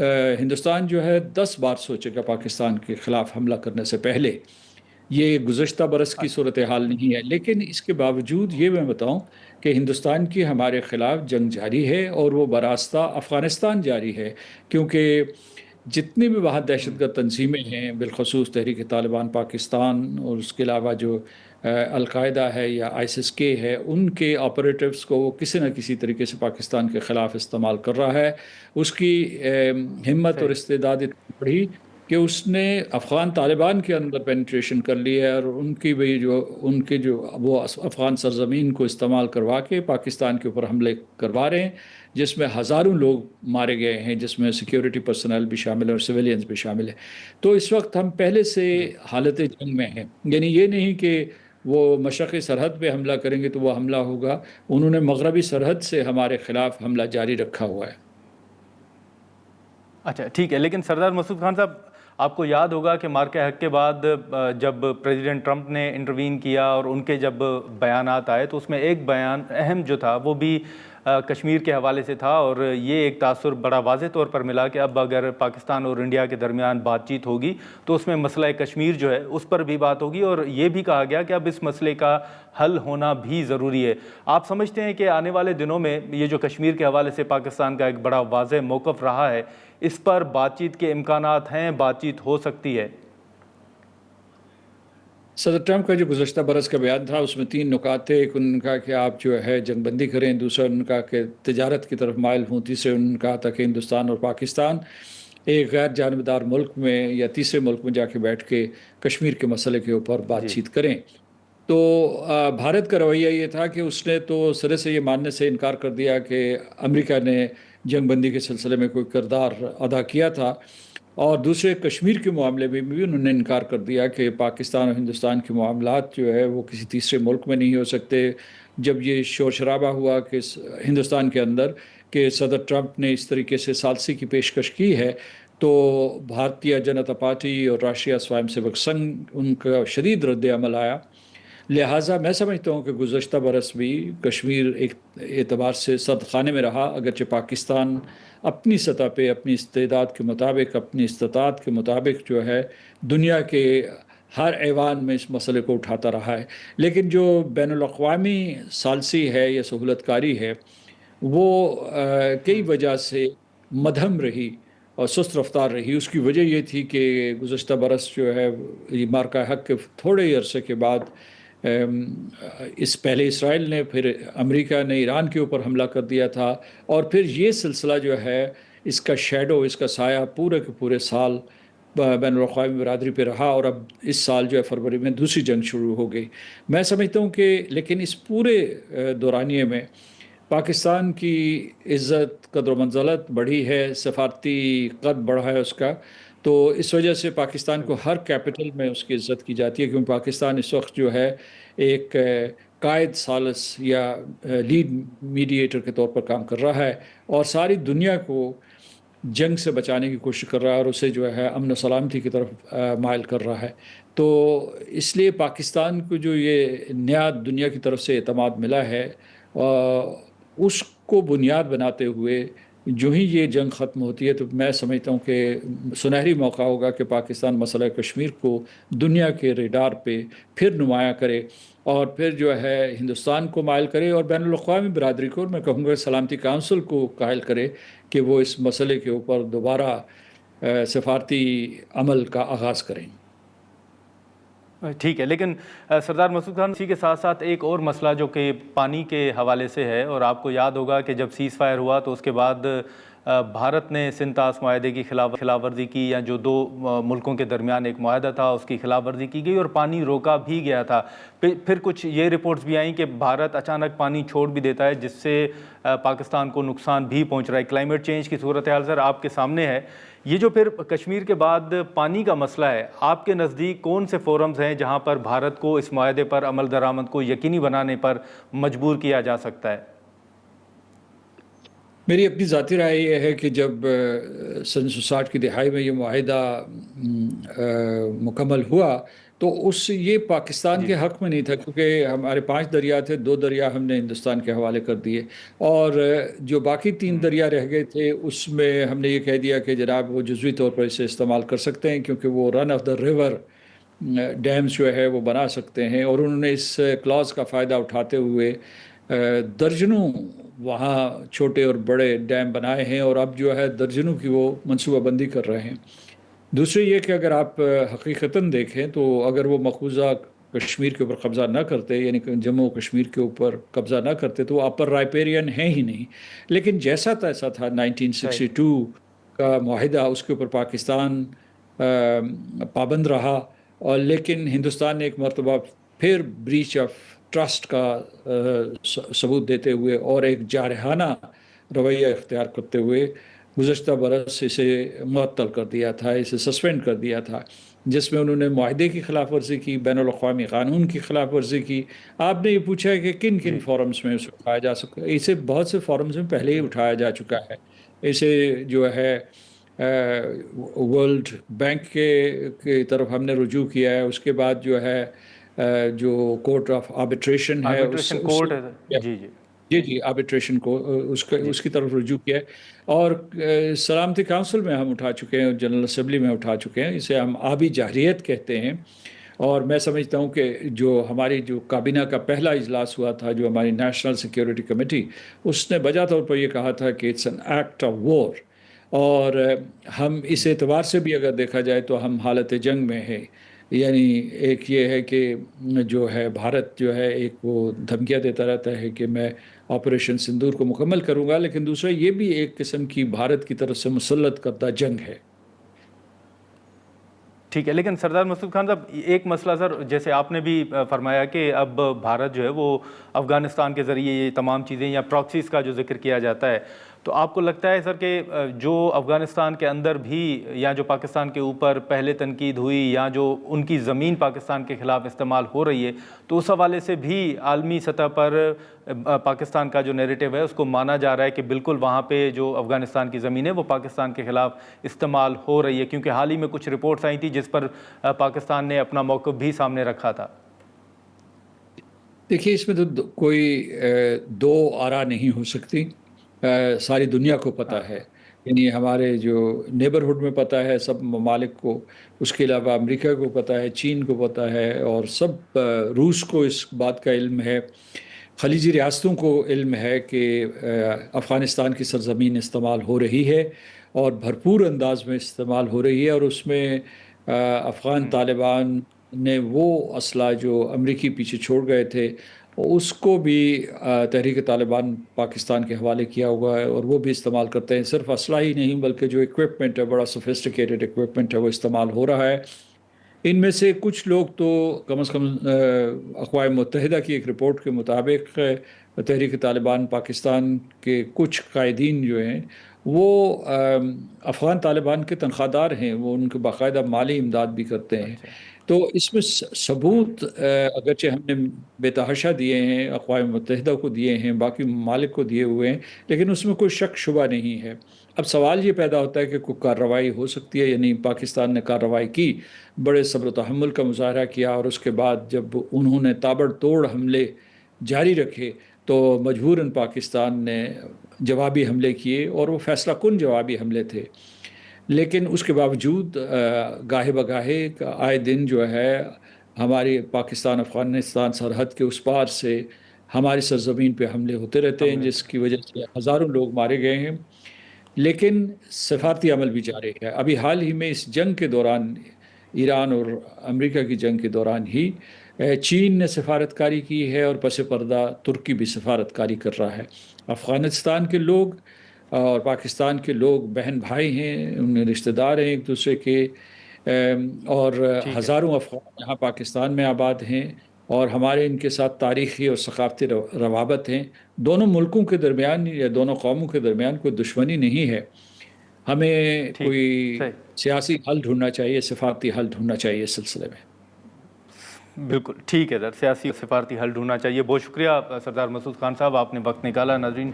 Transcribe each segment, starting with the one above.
ہندوستان جو ہے 10 بار سوچے گا پاکستان کے خلاف حملہ کرنے سے پہلے. یہ گزشتہ برس کی صورتحال نہیں ہے، لیکن اس کے باوجود یہ میں بتاؤں کہ ہندوستان کی ہمارے خلاف جنگ جاری ہے اور وہ براستہ افغانستان جاری ہے، کیونکہ جتنی بھی وہاں دہشت گرد تنظیمیں ہیں، بالخصوص تحریک طالبان پاکستان اور اس کے علاوہ جو القاعدہ ہے یا ISIS کے ہے، ان کے آپریٹوز کو وہ کسی نہ کسی طریقے سے پاکستان کے خلاف استعمال کر رہا ہے. اس کی ہمت اور استعداد اتنی بڑھی کہ اس نے افغان طالبان کے اندر پینٹریشن کر لی ہے اور ان کے جو وہ افغان سرزمین کو استعمال کروا کے پاکستان کے اوپر حملے کروا رہے ہیں، جس میں ہزاروں لوگ مارے گئے ہیں، جس میں سیکیورٹی پرسنل بھی شامل ہے اور سویلینز بھی شامل ہے. تو اس وقت ہم پہلے سے حالت جنگ میں ہیں. یعنی یہ نہیں کہ وہ مشرقی سرحد پہ حملہ کریں گے تو وہ حملہ ہوگا، انہوں نے مغربی سرحد سے ہمارے خلاف حملہ جاری رکھا ہوا ہے. اچھا ٹھیک ہے، لیکن سردار مسعود خان صاحب، آپ کو یاد ہوگا کہ مارکہ حق کے بعد جب پریزیڈنٹ ٹرمپ نے انٹروین کیا اور ان کے جب بیانات آئے تو اس میں ایک بیان اہم جو تھا وہ بھی کشمیر کے حوالے سے تھا، اور یہ ایک تاثر بڑا واضح طور پر ملا کہ اب اگر پاکستان اور انڈیا کے درمیان بات چیت ہوگی تو اس میں مسئلہ کشمیر جو ہے اس پر بھی بات ہوگی، اور یہ بھی کہا گیا کہ اب اس مسئلے کا حل ہونا بھی ضروری ہے. آپ سمجھتے ہیں کہ آنے والے دنوں میں یہ جو کشمیر کے حوالے سے پاکستان کا ایک بڑا واضح موقف رہا ہے، اس پر بات چیت کے امکانات ہیں، بات چیت ہو سکتی ہے؟ صدر ٹرمپ کا جو گزشتہ برس کا بیان تھا اس میں 3 نکات تھے. ایک ان کا کہ آپ جو ہے جنگ بندی کریں، دوسرا ان کا کہ تجارت کی طرف مائل ہوں، تیسرے ان کا تھا کہ ہندوستان اور پاکستان ایک غیر جانبدار ملک میں یا تیسرے ملک میں جا کے بیٹھ کے کشمیر کے مسئلے کے اوپر بات چیت کریں. تو بھارت کا رویہ یہ تھا کہ اس نے تو سرے سے یہ ماننے سے انکار کر دیا کہ امریکہ نے جنگ بندی کے سلسلے میں کوئی کردار ادا کیا تھا، اور دوسرے کشمیر کے معاملے میں بھی انہوں نے انکار کر دیا کہ پاکستان اور ہندوستان کے معاملات جو ہے وہ کسی تیسرے ملک میں نہیں ہو سکتے. جب یہ شور شرابہ ہوا کہ ہندوستان کے اندر کہ صدر ٹرمپ نے اس طریقے سے ثالثی کی پیشکش کی ہے، تو بھارتیہ جنتا پارٹی اور راشٹریہ سوائم سیوک سنگھ ان کا شدید رد عمل آیا. لہٰذا میں سمجھتا ہوں کہ گزشتہ برس بھی کشمیر ایک اعتبار سے سرد خانے میں رہا، اگرچہ پاکستان اپنی سطح پہ اپنی استعداد کے مطابق، اپنی استطاعت کے مطابق جو ہے دنیا کے ہر ایوان میں اس مسئلے کو اٹھاتا رہا ہے. لیکن جو بین الاقوامی ثالثی ہے یا سہولت کاری ہے وہ کئی وجہ سے مدھم رہی اور سست رفتار رہی. اس کی وجہ یہ تھی کہ گزشتہ برس جو ہے مارکہ حق کے تھوڑے ہی عرصے کے بعد اس پہلے اسرائیل نے، پھر امریکہ نے ایران کے اوپر حملہ کر دیا تھا، اور پھر یہ سلسلہ جو ہے اس کا شیڈو، اس کا سایہ پورے کے پورے سال بین الاقوامی برادری پہ رہا، اور اب اس سال جو ہے فروری میں دوسری جنگ شروع ہو گئی. میں سمجھتا ہوں کہ لیکن اس پورے دورانیے میں پاکستان کی عزت، قدر و منزلت بڑھی ہے، سفارتی قد بڑھا ہے اس کا. تو اس وجہ سے پاکستان کو ہر کیپٹل میں اس کی عزت کی جاتی ہے، کیونکہ پاکستان اس وقت جو ہے ایک قائد ثالث یا لیڈ میڈییٹر کے طور پر کام کر رہا ہے، اور ساری دنیا کو جنگ سے بچانے کی کوشش کر رہا ہے، اور اسے جو ہے امن و سلامتی کی طرف مائل کر رہا ہے. تو اس لیے پاکستان کو جو یہ نیا دنیا کی طرف سے اعتماد ملا ہے، اس کو بنیاد بناتے ہوئے جو ہی یہ جنگ ختم ہوتی ہے تو میں سمجھتا ہوں کہ سنہری موقع ہوگا کہ پاکستان مسئلہ کشمیر کو دنیا کے ریڈار پہ پھر نمایاں کرے، اور پھر جو ہے ہندوستان کو مائل کرے، اور بین الاقوامی برادری کو، میں کہوں گا سلامتی کونسل کو قائل کرے کہ وہ اس مسئلے کے اوپر دوبارہ سفارتی عمل کا آغاز کریں. ٹھیک ہے، لیکن سردار مسعود خان، اسی کے ساتھ ساتھ ایک اور مسئلہ جو کہ پانی کے حوالے سے ہے، اور آپ کو یاد ہوگا کہ جب سیز فائر ہوا تو اس کے بعد بھارت نے سنتاس معاہدے کی خلاف ورزی کی، یا جو 2 ملکوں کے درمیان ایک معاہدہ تھا اس کی خلاف ورزی کی گئی اور پانی روکا بھی گیا تھا. پھر کچھ یہ رپورٹس بھی آئیں کہ بھارت اچانک پانی چھوڑ بھی دیتا ہے، جس سے پاکستان کو نقصان بھی پہنچ رہا ہے. کلائمیٹ چینج کی صورتحال سر آپ کے سامنے ہے. یہ جو پھر کشمیر کے بعد پانی کا مسئلہ ہے، آپ کے نزدیک کون سے فورمز ہیں جہاں پر بھارت کو اس معاہدے پر عمل درآمد کو یقینی بنانے پر مجبور کیا جا سکتا ہے؟ میری اپنی ذاتی رائے یہ ہے کہ جب سن 1960 کی دہائی میں یہ معاہدہ مکمل ہوا تو یہ پاکستان کے حق میں نہیں تھا، کیونکہ ہمارے 5 دریا تھے، 2 دریا ہم نے ہندوستان کے حوالے کر دیے، اور جو باقی 3 دریا رہ گئے تھے اس میں ہم نے یہ کہہ دیا کہ جناب وہ جزوی طور پر اسے استعمال کر سکتے ہیں، کیونکہ وہ رن آف دا ریور ڈیمز جو ہے وہ بنا سکتے ہیں، اور انہوں نے اس کلاز کا فائدہ اٹھاتے ہوئے درجنوں وہاں چھوٹے اور بڑے ڈیم بنائے ہیں، اور اب جو ہے درجنوں کی وہ منصوبہ بندی کر رہے ہیں۔ دوسری یہ کہ اگر آپ حقیقتاً دیکھیں تو اگر وہ مقبوضہ کشمیر کے اوپر قبضہ نہ کرتے، یعنی کہ جموں و کشمیر کے اوپر قبضہ نہ کرتے، تو وہ اپر رائپیرین ہیں ہی نہیں۔ لیکن جیسا تیسا تھا 1962 کا معاہدہ، اس کے اوپر پاکستان پابند رہا، اور لیکن ہندوستان نے ایک مرتبہ پھر بریچ آف ٹرسٹ کا ثبوت دیتے ہوئے اور ایک جارحانہ رویہ اختیار کرتے ہوئے گزشتہ برس اسے معطل کر دیا تھا، اسے سسپینڈ کر دیا تھا، جس میں انہوں نے معاہدے کی خلاف ورزی کی، بین الاقوامی قانون کی خلاف ورزی کی۔ آپ نے یہ پوچھا ہے کہ کن کن فورمز میں اسے اٹھایا جا سکتا ہے، اسے بہت سے فورمز میں پہلے ہی اٹھایا جا چکا ہے۔ اسے جو ہے ورلڈ بینک کی طرف ہم نے رجوع کیا ہے، اس کے بعد جو ہے جو کورٹ آف آربیٹریشن ہے، جی آربیٹریشن کو اس کی طرف رجوع کیا ہے، اور سلامتی کونسل میں ہم اٹھا چکے ہیں، جنرل اسمبلی میں اٹھا چکے ہیں، اسے ہم آبی جارحیت کہتے ہیں۔ اور میں سمجھتا ہوں کہ جو ہماری جو کابینہ کا پہلا اجلاس ہوا تھا، جو ہماری نیشنل سیکیورٹی کمیٹی، اس نے بجا طور پر یہ کہا تھا کہ it's an act of war, اور ہم اس اعتبار سے بھی اگر دیکھا جائے تو ہم حالت جنگ میں ہیں۔ یعنی ایک یہ ہے کہ جو ہے بھارت جو ہے ایک وہ دھمکیاں دیتا رہتا ہے کہ میں آپریشن سندور کو مکمل کروں گا، لیکن دوسرا یہ بھی ایک قسم کی بھارت کی طرف سے مسلط کردہ جنگ ہے۔ ٹھیک ہے، لیکن سردار مسعود خان صاحب، ایک مسئلہ سر، جیسے آپ نے بھی فرمایا کہ اب بھارت جو ہے وہ افغانستان کے ذریعے یہ تمام چیزیں یا پراکسیز کا جو ذکر کیا جاتا ہے، تو آپ کو لگتا ہے سر کہ جو افغانستان کے اندر بھی یا جو پاکستان کے اوپر پہلے تنقید ہوئی یا جو ان کی زمین پاکستان کے خلاف استعمال ہو رہی ہے، تو اس حوالے سے بھی عالمی سطح پر پاکستان کا جو نیریٹو ہے اس کو مانا جا رہا ہے کہ بالکل وہاں پہ جو افغانستان کی زمین ہے وہ پاکستان کے خلاف استعمال ہو رہی ہے، کیونکہ حال ہی میں کچھ رپورٹس آئی تھیں جس پر پاکستان نے اپنا موقف بھی سامنے رکھا تھا۔ دیکھیے، اس میں تو کوئی دو آرا نہیں ہو سکتی، ساری دنیا کو پتہ ہے، یعنی ہمارے جو نیبرہڈ میں پتہ ہے سب ممالک کو، اس کے علاوہ امریکہ کو پتہ ہے، چین کو پتہ ہے، اور سب روس کو اس بات کا علم ہے، خلیجی ریاستوں کو علم ہے کہ افغانستان کی سرزمین استعمال ہو رہی ہے، اور بھرپور انداز میں استعمال ہو رہی ہے، اور اس میں افغان طالبان نے وہ اسلحہ جو امریکی پیچھے چھوڑ گئے تھے اس کو بھی تحریک طالبان پاکستان کے حوالے کیا ہوا ہے، اور وہ بھی استعمال کرتے ہیں۔ صرف اسلحہ ہی نہیں بلکہ جو ایکوپمنٹ ہے، بڑا سوفسٹیکیٹڈ ایکوپمنٹ ہے، وہ استعمال ہو رہا ہے۔ ان میں سے کچھ لوگ تو کم از کم اقوام متحدہ کی ایک رپورٹ کے مطابق تحریک طالبان پاکستان کے کچھ قائدین جو ہیں وہ افغان طالبان کے تنخواہ دار ہیں، وہ ان کو باقاعدہ مالی امداد بھی کرتے ہیں۔ تو اس میں ثبوت اگرچہ ہم نے بے تحاشا دیے ہیں، اقوام متحدہ کو دیے ہیں، باقی ممالک کو دیے ہوئے ہیں، لیکن اس میں کوئی شک شبہ نہیں ہے۔ اب سوال یہ پیدا ہوتا ہے کہ کوئی کارروائی ہو سکتی ہے، یعنی پاکستان نے کارروائی کی، بڑے صبر و تحمل کا مظاہرہ کیا، اور اس کے بعد جب انہوں نے تابڑ توڑ حملے جاری رکھے تو مجبوراً پاکستان نے جوابی حملے کیے، اور وہ فیصلہ کن جوابی حملے تھے۔ لیکن اس کے باوجود گاہے بگاہے آئے دن جو ہے ہماری پاکستان افغانستان سرحد کے اس پار سے ہماری سرزمین پہ حملے ہوتے رہتے ہیں، جس کی وجہ سے ہزاروں لوگ مارے گئے ہیں، لیکن سفارتی عمل بھی جاری ہے۔ ابھی حال ہی میں اس جنگ کے دوران، ایران اور امریکہ کی جنگ کے دوران ہی چین نے سفارتکاری کی ہے، اور پس پردہ ترکی بھی سفارتکاری کر رہا ہے۔ افغانستان کے لوگ اور پاکستان کے لوگ بہن بھائی ہیں، ان میں رشتہ دار ہیں ایک دوسرے کے، اور ہزاروں افغان یہاں پاکستان میں آباد ہیں، اور ہمارے ان کے ساتھ تاریخی اور ثقافتی روابط ہیں۔ دونوں ملکوں کے درمیان یا دونوں قوموں کے درمیان کوئی دشمنی نہیں ہے۔ ہمیں کوئی سیاسی حل ڈھونڈنا چاہیے، سفارتی حل ڈھونڈنا چاہیے اس سلسلے میں۔ بالکل ٹھیک ہے سر، سیاسی سفارتی حل ڈھونڈنا چاہیے۔ بہت شکریہ سردار مسعود خان صاحب، آپ نے وقت نکالا۔ ناظرین،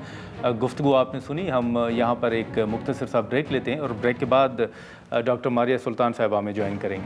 گفتگو آپ نے سنی، ہم یہاں پر ایک مختصر سا بریک لیتے ہیں، اور بریک کے بعد ڈاکٹر ماریہ سلطان صاحبہ ہمیں جوائن کریں گے۔